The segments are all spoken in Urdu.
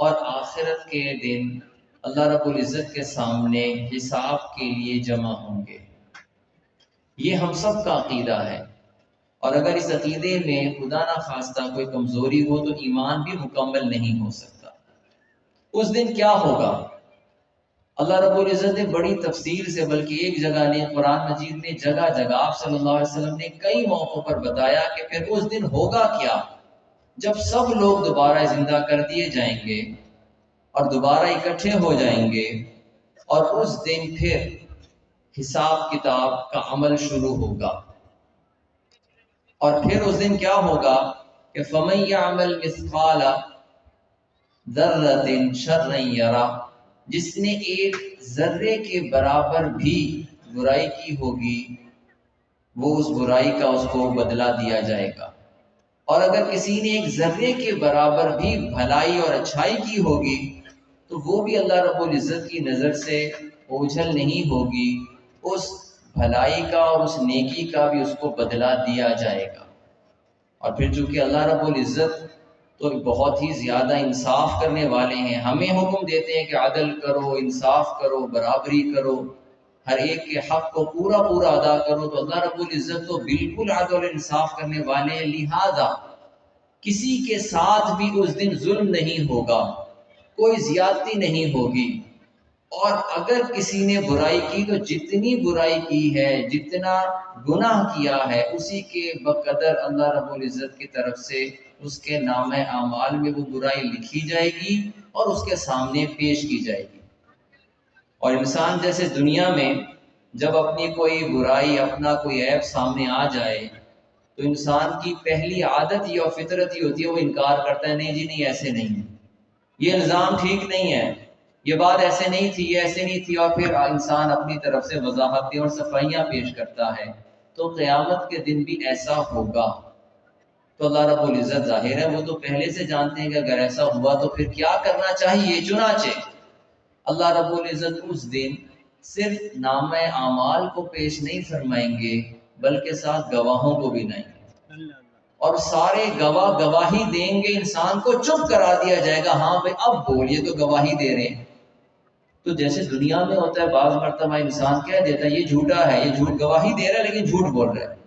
اور آخرت کے دن اللہ رب العزت کے سامنے حساب کے لیے جمع ہوں گے۔ یہ ہم سب کا عقیدہ ہے، اور اگر اس عقیدے میں خدا نہ خواستہ کوئی کمزوری ہو تو ایمان بھی مکمل نہیں ہو سکتا۔ اس دن کیا ہوگا؟ اللہ رب العزت نے بڑی تفصیل سے، بلکہ ایک جگہ نے، قرآن مجید میں جگہ جگہ آپ صلی اللہ علیہ وسلم نے کئی موقعوں پر بتایا کہ پھر اس دن ہوگا کیا، جب سب لوگ دوبارہ زندہ کر دیے جائیں گے اور دوبارہ اکٹھے ہو جائیں گے، اور اس دن پھر حساب کتاب کا عمل شروع ہوگا۔ اور پھر اس دن کیا ہوگا کہ فَمَن يَعْمَلْ مِثْقَالَ ذَرَّةٍ شَرًّا يَرَهُ، جس نے ایک ذرے کے برابر بھی برائی کی ہوگی وہ اس برائی کا اس کو بدلہ دیا جائے گا، اور اگر کسی نے ایک ذرے کے برابر بھی بھلائی اور اچھائی کی ہوگی تو وہ بھی اللہ رب العزت کی نظر سے اوجھل نہیں ہوگی، اس بھلائی کا اور اس نیکی کا بھی اس کو بدلہ دیا جائے گا۔ اور پھر چونکہ اللہ رب العزت تو بہت ہی زیادہ انصاف کرنے والے ہیں، ہمیں حکم دیتے ہیں کہ عدل کرو، انصاف کرو، برابری کرو، ہر ایک کے حق کو پورا پورا ادا کرو، تو اللہ رب العزت تو بالکل عدل اور انصاف کرنے والے ہیں، لہذا کسی کے ساتھ بھی اس دن ظلم نہیں ہوگا، کوئی زیادتی نہیں ہوگی، اور اگر کسی نے برائی کی تو جتنی برائی کی ہے، جتنا گناہ کیا ہے، اسی کے بقدر اللہ رب العزت کی طرف سے اس کے نامہ اعمال میں وہ برائی لکھی جائے گی اور اس کے سامنے پیش کی جائے گی۔ اور انسان جیسے دنیا میں جب اپنی کوئی برائی، اپنا کوئی عیب سامنے آ جائے تو انسان کی پہلی عادت ہی اور فطرت ہی ہوتی ہے، وہ انکار کرتا ہے، نہیں جی نہیں، ایسے نہیں، یہ الزام ٹھیک نہیں ہے، یہ بات ایسے نہیں تھی، یہ ایسے نہیں تھی، اور پھر انسان اپنی طرف سے وضاحتیں اور صفائیاں پیش کرتا ہے۔ تو قیامت کے دن بھی ایسا ہوگا۔ تو اللہ رب العزت ظاہر ہے وہ تو پہلے سے جانتے ہیں کہ اگر ایسا ہوا تو پھر کیا کرنا چاہیے، چنانچہ اللہ رب العزت اس دن صرف نامہ اعمال کو پیش نہیں فرمائیں گے بلکہ ساتھ گواہوں کو بھی نہیں، اور سارے گواہ گواہی دیں گے، انسان کو چپ کرا دیا جائے گا، ہاں بھائی اب بولیے، تو گواہی دے رہے ہیں۔ تو جیسے دنیا میں ہوتا ہے بعض مرتبہ انسان کہہ دیتا ہے یہ جھوٹا ہے، یہ جھوٹ گواہی دے رہا ہے لیکن جھوٹ بول رہا ہے،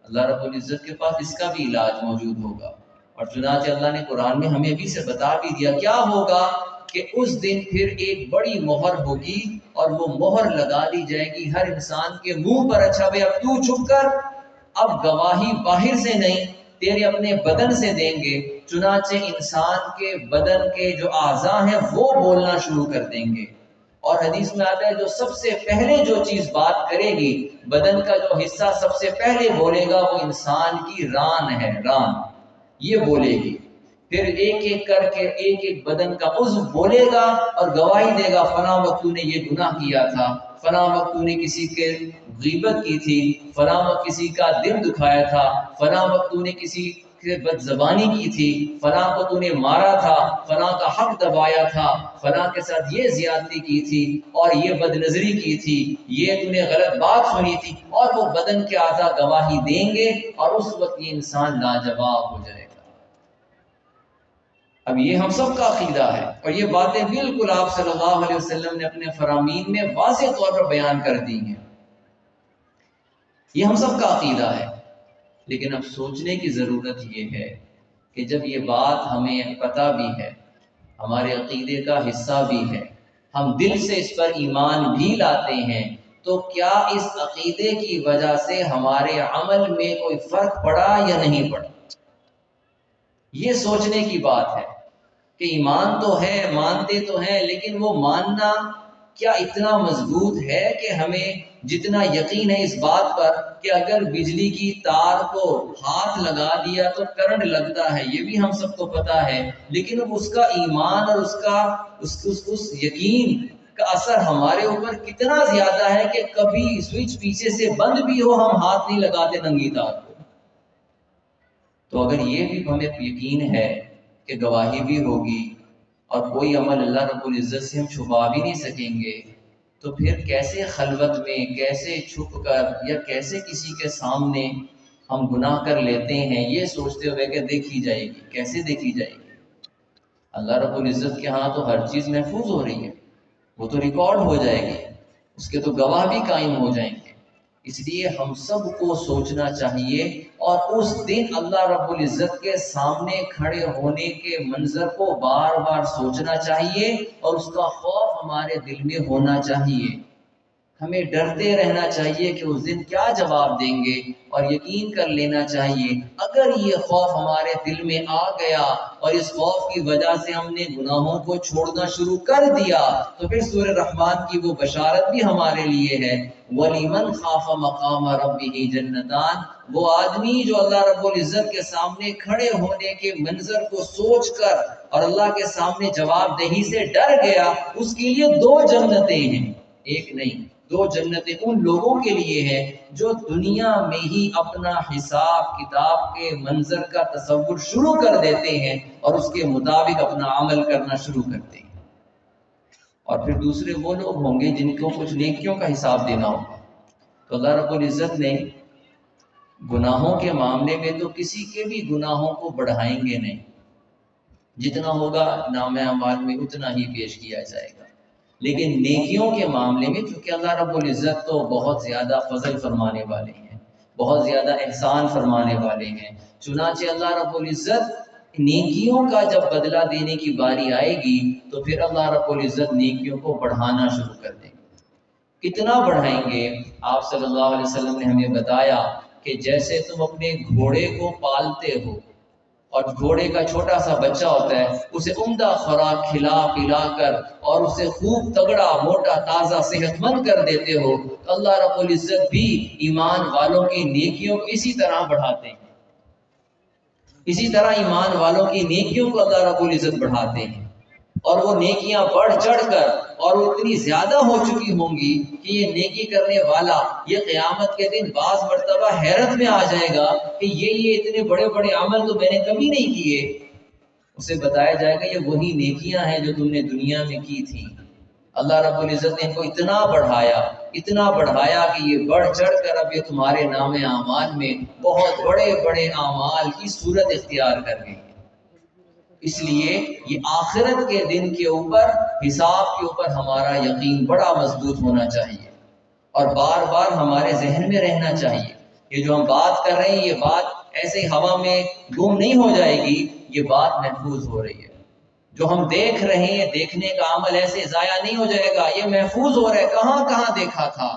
اللہ رب العزت کے پاس اس کا بھی علاج موجود ہوگا۔ اور چنانچہ اللہ نے قرآن میں ہمیں بھی سے بتا بھی دیا کیا ہوگا، کہ اس دن پھر ایک بڑی مہر ہوگی اور وہ مہر لگا دی جائے گی ہر انسان کے منہ پر، اچھا بھائی اب تو چپ کر، اب گواہی باہر سے نہیں، تیرے اپنے بدن سے دیں گے۔ چنانچہ انسان کے بدن کے جو اعضاء ہیں وہ بولنا شروع کر دیں گے، اور حدیث میں آتا ہے جو سب سے پہلے جو چیز بات کرے گی، بدن کا جو حصہ سب سے پہلے بولے گا وہ انسان کی ران ہے، ران یہ بولے گی، پھر ایک ایک کر کے ایک ایک بدن کا عضو بولے گا اور گواہی دے گا، فلاں وقت تو نے یہ گناہ کیا تھا، فلاں وقت تو نے کسی کے غیبت کی تھی، فلاں وقت کسی کا دل دکھایا تھا، فلاں وقت تو نے کسی سے بد زبانی کی تھی، فلاں کو تو نے مارا تھا، فلاں کا حق دبایا تھا، فلاں کے ساتھ یہ زیادتی کی تھی اور یہ بد نظری کی تھی، یہ تو نے غلط بات سنی تھی، اور وہ بدن کے اعضاء گواہی دیں گے، اور اس وقت یہ انسان لاجواب ہو جائے گا۔ اب یہ ہم سب کا عقیدہ ہے، اور یہ باتیں بالکل آپ صلی اللہ علیہ وسلم نے اپنے فرامین میں واضح طور پر بیان کر دی ہیں، یہ ہم سب کا عقیدہ ہے۔ لیکن اب سوچنے کی ضرورت یہ ہے کہ جب یہ بات ہمیں پتہ بھی ہے، ہمارے عقیدے کا حصہ بھی ہے، ہم دل سے اس پر ایمان بھی لاتے ہیں، تو کیا اس عقیدے کی وجہ سے ہمارے عمل میں کوئی فرق پڑا یا نہیں پڑا؟ یہ سوچنے کی بات ہے کہ ایمان تو ہے، مانتے تو ہیں، لیکن وہ ماننا کیا اتنا مضبوط ہے کہ ہمیں جتنا یقین ہے اس بات پر کہ اگر بجلی کی تار کو ہاتھ لگا دیا تو کرنٹ لگتا ہے، یہ بھی ہم سب کو پتا ہے، لیکن اس کا ایمان اور اس یقین کا اثر ہمارے اوپر کتنا زیادہ ہے کہ کبھی سوئچ پیچھے سے بند بھی ہو ہم ہاتھ نہیں لگاتے ننگی تار کو۔ تو اگر یہ بھی ہمیں یقین ہے کہ گواہی بھی ہوگی اور کوئی عمل اللہ رب العزت سے ہم چھپا بھی نہیں سکیں گے، تو پھر کیسے خلوت میں، کیسے چھپ کر، یا کیسے کسی کے سامنے ہم گناہ کر لیتے ہیں یہ سوچتے ہوئے کہ دیکھی جائے گی، کیسے دیکھی جائے گی؟ اللہ رب العزت کے ہاں تو ہر چیز محفوظ ہو رہی ہے، وہ تو ریکارڈ ہو جائے گی، اس کے تو گواہ بھی قائم ہو جائیں گے۔ اس لیے ہم سب کو سوچنا چاہیے اور اس دن اللہ رب العزت کے سامنے کھڑے ہونے کے منظر کو بار بار سوچنا چاہیے اور اس کا خوف ہمارے دل میں ہونا چاہیے۔ ہمیں ڈرتے رہنا چاہیے کہ اس دن کیا جواب دیں گے، اور یقین کر لینا چاہیے اگر یہ خوف ہمارے دل میں آ گیا اور اس خوف کی وجہ سے ہم نے گناہوں کو چھوڑنا شروع کر دیا تو پھر سورہ رحمان کی وہ بشارت بھی ہمارے لیے ہے، وَلِمَنْ خَافَ مَقَامَ رَبِّهِ جَنَّتَانِ، وہ آدمی جو اللہ رب العزت کے سامنے کھڑے ہونے کے منظر کو سوچ کر اور اللہ کے سامنے جواب دہی سے ڈر گیا، اس کے لیے 2 جنتیں ہیں، ایک نہیں 2 جنتیں ان لوگوں کے لیے ہیں جو دنیا میں ہی اپنا حساب کتاب کے منظر کا تصور شروع کر دیتے ہیں اور اس کے مطابق اپنا عمل کرنا شروع کرتے ہیں۔ اور پھر دوسرے وہ لوگ ہوں گے جن کو کچھ نیکیوں کا حساب دینا ہوگا۔ تو اللہ رب العزت نے گناہوں کے معاملے میں تو کسی کے بھی گناہوں کو بڑھائیں گے نہیں، جتنا ہوگا نام اعمال میں اتنا ہی پیش کیا جائے گا، لیکن نیکیوں کے معاملے میں چونکہ اللہ رب العزت تو بہت زیادہ فضل فرمانے والے ہیں، بہت زیادہ احسان فرمانے والے ہیں، چنانچہ اللہ رب العزت نیکیوں کا جب بدلہ دینے کی باری آئے گی تو پھر اللہ رب العزت نیکیوں کو بڑھانا شروع کر دیں گے۔ کتنا بڑھائیں گے؟ آپ صلی اللہ علیہ وسلم نے ہمیں بتایا کہ جیسے تم اپنے گھوڑے کو پالتے ہو اور گھوڑے کا چھوٹا سا بچہ ہوتا ہے، اسے عمدہ خوراک کھلا پلا کر اور اسے خوب تگڑا موٹا تازہ صحت مند کر دیتے ہو، تو اللہ رب العزت بھی ایمان والوں کی نیکیوں کو اسی طرح بڑھاتے ہیں، اسی طرح ایمان والوں کی نیکیوں کو اللہ رب العزت بڑھاتے ہیں، اور وہ نیکیاں بڑھ چڑھ کر اور وہ اتنی زیادہ ہو چکی ہوں گی کہ یہ نیکی کرنے والا یہ قیامت کے دن بعض مرتبہ حیرت میں آ جائے گا کہ یہ اتنے بڑے بڑے عمل تو میں نے کبھی نہیں کیے۔ اسے بتایا جائے گا یہ وہی نیکیاں ہیں جو تم نے دنیا میں کی تھی، اللہ رب العزت نے ان کو اتنا بڑھایا کہ یہ بڑھ چڑھ کر اب یہ تمہارے نام اعمال میں بہت بڑے بڑے اعمال کی صورت اختیار کر گئی۔ اس لیے یہ آخرت کے دن کے اوپر حساب کے اوپر ہمارا یقین بڑا مضبوط ہونا چاہیے اور بار بار ہمارے ذہن میں رہنا چاہیے۔ یہ جو ہم بات کر رہے ہیں یہ بات ایسے ہوا میں گم نہیں ہو جائے گی، یہ بات محفوظ ہو رہی ہے۔ جو ہم دیکھ رہے ہیں دیکھنے کا عمل ایسے ضائع نہیں ہو جائے گا، یہ محفوظ ہو رہا ہے۔ کہاں کہاں دیکھا تھا،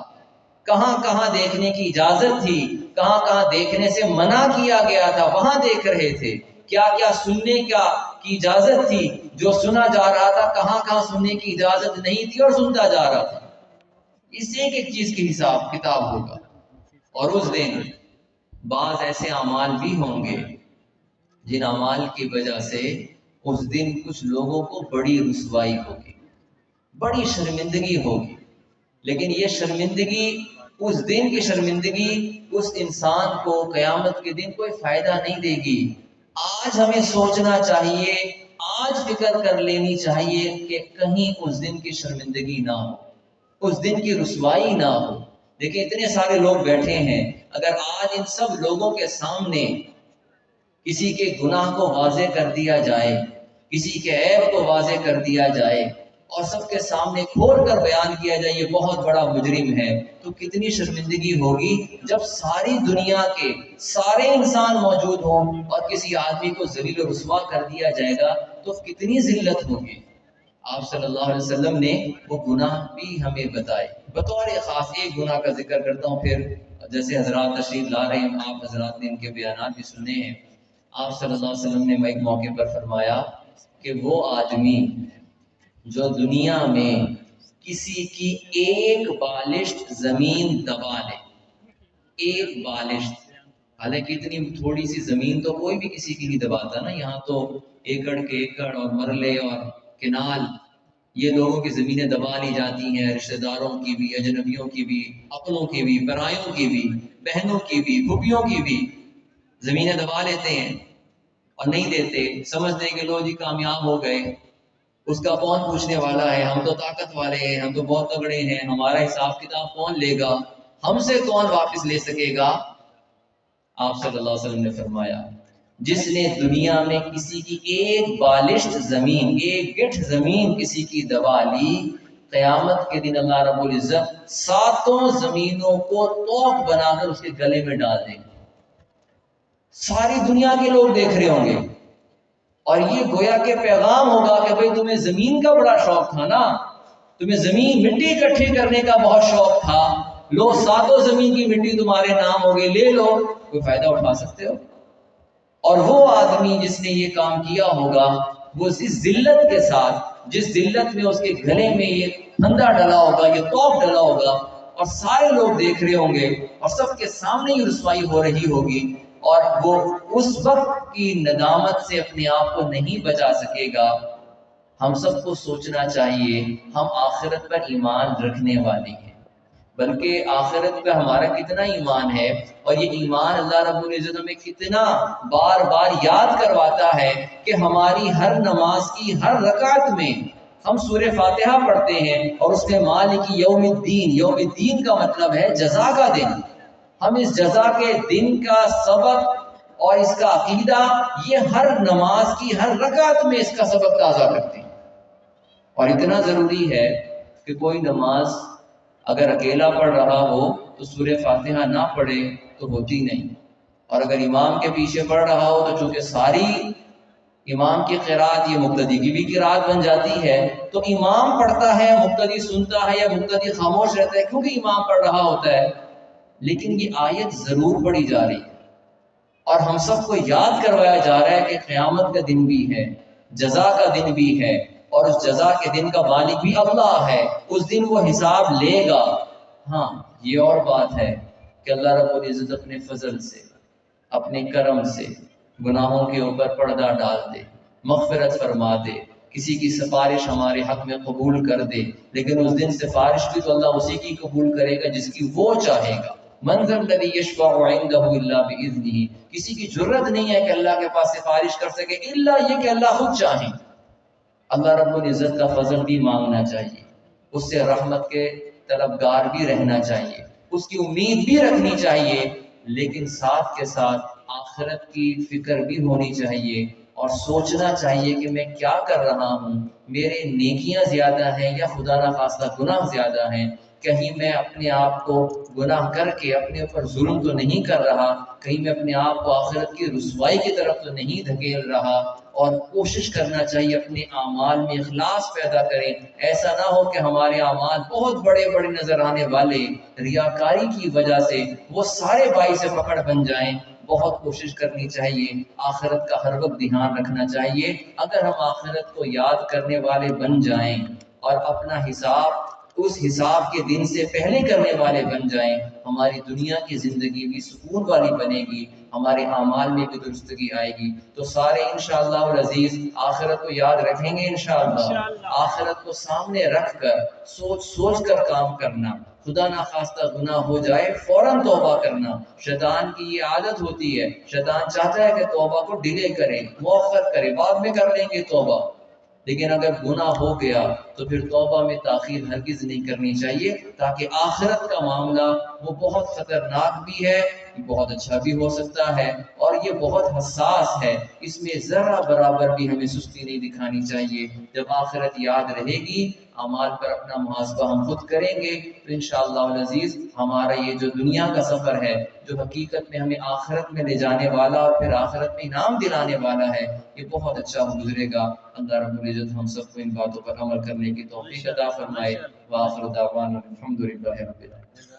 کہاں کہاں دیکھنے کی اجازت تھی، کہاں کہاں دیکھنے سے منع کیا گیا تھا، وہاں دیکھ رہے تھے۔ کیا کیا سننے کی اجازت تھی، جو سنا جا رہا تھا، کہاں کہاں سننے کی اجازت نہیں تھی اور سنتا جا رہا تھا۔ اس ایک ایک چیز کی حساب کتاب ہوگا، اور اس دن بعض ایسے اعمال بھی ہوں گے جن اعمال کی وجہ سے اس دن کچھ لوگوں کو بڑی رسوائی ہوگی، بڑی شرمندگی ہوگی، لیکن یہ شرمندگی اس دن کی شرمندگی اس انسان کو قیامت کے دن کوئی فائدہ نہیں دے گی۔ آج ہمیں سوچنا چاہیے، آج فکر کر لینی چاہیے کہ کہیں اس دن کی شرمندگی نہ ہو، اس دن کی رسوائی نہ ہو۔ دیکھیں اتنے سارے لوگ بیٹھے ہیں، اگر آج ان سب لوگوں کے سامنے کسی کے گناہ کو واضح کر دیا جائے، کسی کے عیب کو واضح کر دیا جائے اور سب کے سامنے کھول کر بیان کیا جائے یہ بہت بڑا مجرم ہے، تو کتنی شرمندگی ہوگی جب ساری دنیا کے سارے انسان موجود ہوں اور کسی آدمی کو ذلیل و رسوا کر دیا جائے گا تو کتنی ذلت ہوگی۔ آپ صلی اللہ علیہ وسلم نے وہ گناہ بھی ہمیں بتائے۔ بطور خاص ایک گناہ کا ذکر کرتا ہوں، پھر جیسے حضرات تشریف لا رہے ہیں آپ حضرات نے ان کے بیانات بھی سنے ہیں۔ آپ صلی اللہ علیہ وسلم نے ایک موقع پر فرمایا کہ وہ آدمی جو دنیا میں کسی کی ایک بالشت زمین دبا لے، ایک بالشت، حالانکہ اتنی تھوڑی سی زمین تو کوئی بھی کسی کی نہیں دباتا نا، یہاں تو ایکڑ کے ایکڑ اور مرلے اور کنال یہ لوگوں کی زمینیں دبا لی جاتی ہیں، رشتہ داروں کی بھی، اجنبیوں کی بھی، اپنوں کی بھی، پرائیوں کی بھی، بہنوں کی بھی، پھوپھیوں کی بھی زمینیں دبا لیتے ہیں اور نہیں دیتے، سمجھتے ہیں کہ لو جی کامیاب ہو گئے، اس کا کون پوچھنے والا ہے، ہم تو طاقت والے ہیں، ہم تو بہت تگڑے ہیں، ہمارا حساب کتاب کون لے گا، ہم سے کون واپس لے سکے گا۔ آپ صلی اللہ علیہ وسلم نے فرمایا جس نے دنیا میں کسی کی ایک بالشت زمین، ایک گٹھ زمین کسی کی دبا لی، قیامت کے دن اللہ رب العزت ساتوں زمینوں کو توق بنا کر اس کے گلے میں ڈال دیں گے۔ ساری دنیا کے لوگ دیکھ رہے ہوں گے، اور یہ گویا کہ پیغام ہوگا کہ بھئی تمہیں زمین کا بڑا شوق تھا نا، تمہیں زمین مٹی اکٹھی کرنے کا بہت شوق تھا، لو ساتوں زمین کی مٹی تمہارے نام ہو گئی، لے لو، کوئی فائدہ اٹھا سکتے ہو؟ اور وہ آدمی جس نے یہ کام کیا ہوگا، وہ اس ذلت کے ساتھ، جس ذلت میں اس کے گلے میں یہ پھندا ڈلا ہوگا، یہ توق ڈلا ہوگا، اور سارے لوگ دیکھ رہے ہوں گے، اور سب کے سامنے یہ رسوائی ہو رہی ہوگی، اور وہ اس وقت کی ندامت سے اپنے آپ کو نہیں بچا سکے گا۔ ہم سب کو سوچنا چاہیے ہم آخرت پر ایمان رکھنے والے ہیں، بلکہ آخرت پہ ہمارا کتنا ایمان ہے، اور یہ ایمان اللہ رب العزت ہمیں کتنا بار بار یاد کرواتا ہے کہ ہماری ہر نماز کی ہر رکعت میں ہم سورہ فاتحہ پڑھتے ہیں، اور اس میں مالک یوم الدین، یوم الدین کا مطلب ہے جزا کا دن، ہم اس جزا کے دن کا سبق اور اس کا عقیدہ یہ ہر نماز کی ہر رکعت میں اس کا سبق تازہ کرتے ہیں۔ اور اتنا ضروری ہے کہ کوئی نماز اگر اکیلا پڑھ رہا ہو تو سورہ فاتحہ نہ پڑھے تو ہوتی نہیں، اور اگر امام کے پیچھے پڑھ رہا ہو تو چونکہ ساری امام کی قرات یہ مقتدی کی بھی قرات بن جاتی ہے، تو امام پڑھتا ہے، مقتدی سنتا ہے، یا مقتدی خاموش رہتا ہے کیونکہ امام پڑھ رہا ہوتا ہے، لیکن یہ آیت ضرور پڑھی جا رہی ہے، اور ہم سب کو یاد کروایا جا رہا ہے کہ قیامت کا دن بھی ہے، جزا کا دن بھی ہے، اور اس جزا کے دن کا مالک بھی اللہ ہے، اس دن وہ حساب لے گا۔ ہاں یہ اور بات ہے کہ اللہ رب العزت اپنے فضل سے، اپنے کرم سے گناہوں کے اوپر پردہ ڈال دے، مغفرت فرما دے، کسی کی سفارش ہمارے حق میں قبول کر دے، لیکن اس دن سفارش بھی تو اللہ اسی کی قبول کرے گا جس کی وہ چاہے گا۔ من ذا الذی یشفع عنده الا باذنہ، کسی کی جرت نہیں ہے کہ اللہ کے پاس سفارش کر سکے الا یہ کہ اللہ خود چاہیں۔ اللہ رب العزت کا فضل بھی مانگنا چاہیے، اس سے رحمت کے طلبگار بھی رہنا چاہیے، اس کی امید بھی رکھنی چاہیے، لیکن ساتھ کے ساتھ آخرت کی فکر بھی ہونی چاہیے، اور سوچنا چاہیے کہ میں کیا کر رہا ہوں، میرے نیکیاں زیادہ ہیں یا خدا نخواستہ گناہ زیادہ ہیں، کہیں میں اپنے آپ کو گناہ کر کے اپنے اوپر ظلم تو نہیں کر رہا، کہیں میں اپنے آپ کو آخرت کی رسوائی کی طرف تو نہیں دھکیل رہا۔ اور کوشش کرنا چاہیے اپنے اعمال میں اخلاص پیدا کریں، ایسا نہ ہو کہ ہمارے اعمال بہت بڑے بڑے نظر آنے والے ریاکاری کی وجہ سے وہ سارے باعث پکڑ بن جائیں۔ بہت کوشش کرنی چاہیے، آخرت کا ہر وقت دھیان رکھنا چاہیے۔ اگر ہم آخرت کو یاد کرنے والے بن جائیں اور اپنا حساب اس حساب کے دن سے پہلے کرنے والے بن جائیں، ہماری دنیا کی زندگی بھی سکون والی بنے گی، ہمارے اعمال میں بھی درستگی آئے گی۔ تو سارے انشاءاللہ العزیز آخرت کو یاد رکھیں گے انشاءاللہ، آخرت کو سامنے رکھ کر سوچ سوچ کر کام کرنا، خدا نخواستہ گناہ ہو جائے فوراً توبہ کرنا۔ شیطان کی یہ عادت ہوتی ہے، شیطان چاہتا ہے کہ توبہ کو ڈیلے کرے، مؤخر کرے، بعد میں کر لیں گے توبہ، لیکن اگر گناہ ہو گیا تو پھر توبہ میں تاخیر ہرگز نہیں کرنی چاہیے، تاکہ آخرت کا معاملہ وہ بہت خطرناک بھی ہے، بہت اچھا بھی ہو سکتا ہے، اور یہ بہت حساس ہے، اس میں ذرا برابر بھی ہمیں سستی نہیں دکھانی چاہیے۔ جب آخرت یاد رہے گی، اعمال پر اپنا محاسبہ ہم خود کریں گے، تو انشاءاللہ العزیز ہمارا یہ جو دنیا کا سفر ہے، جو حقیقت میں ہمیں آخرت میں لے جانے والا اور پھر آخرت میں انعام دلانے والا ہے، یہ بہت اچھا گزرے گا۔ اللہ رب العزت ہم سب کو ان باتوں پر عمل کرنے کی توفیق عطا فرمائے۔ وآخر دعوانا الحمدللہ رب العالمین۔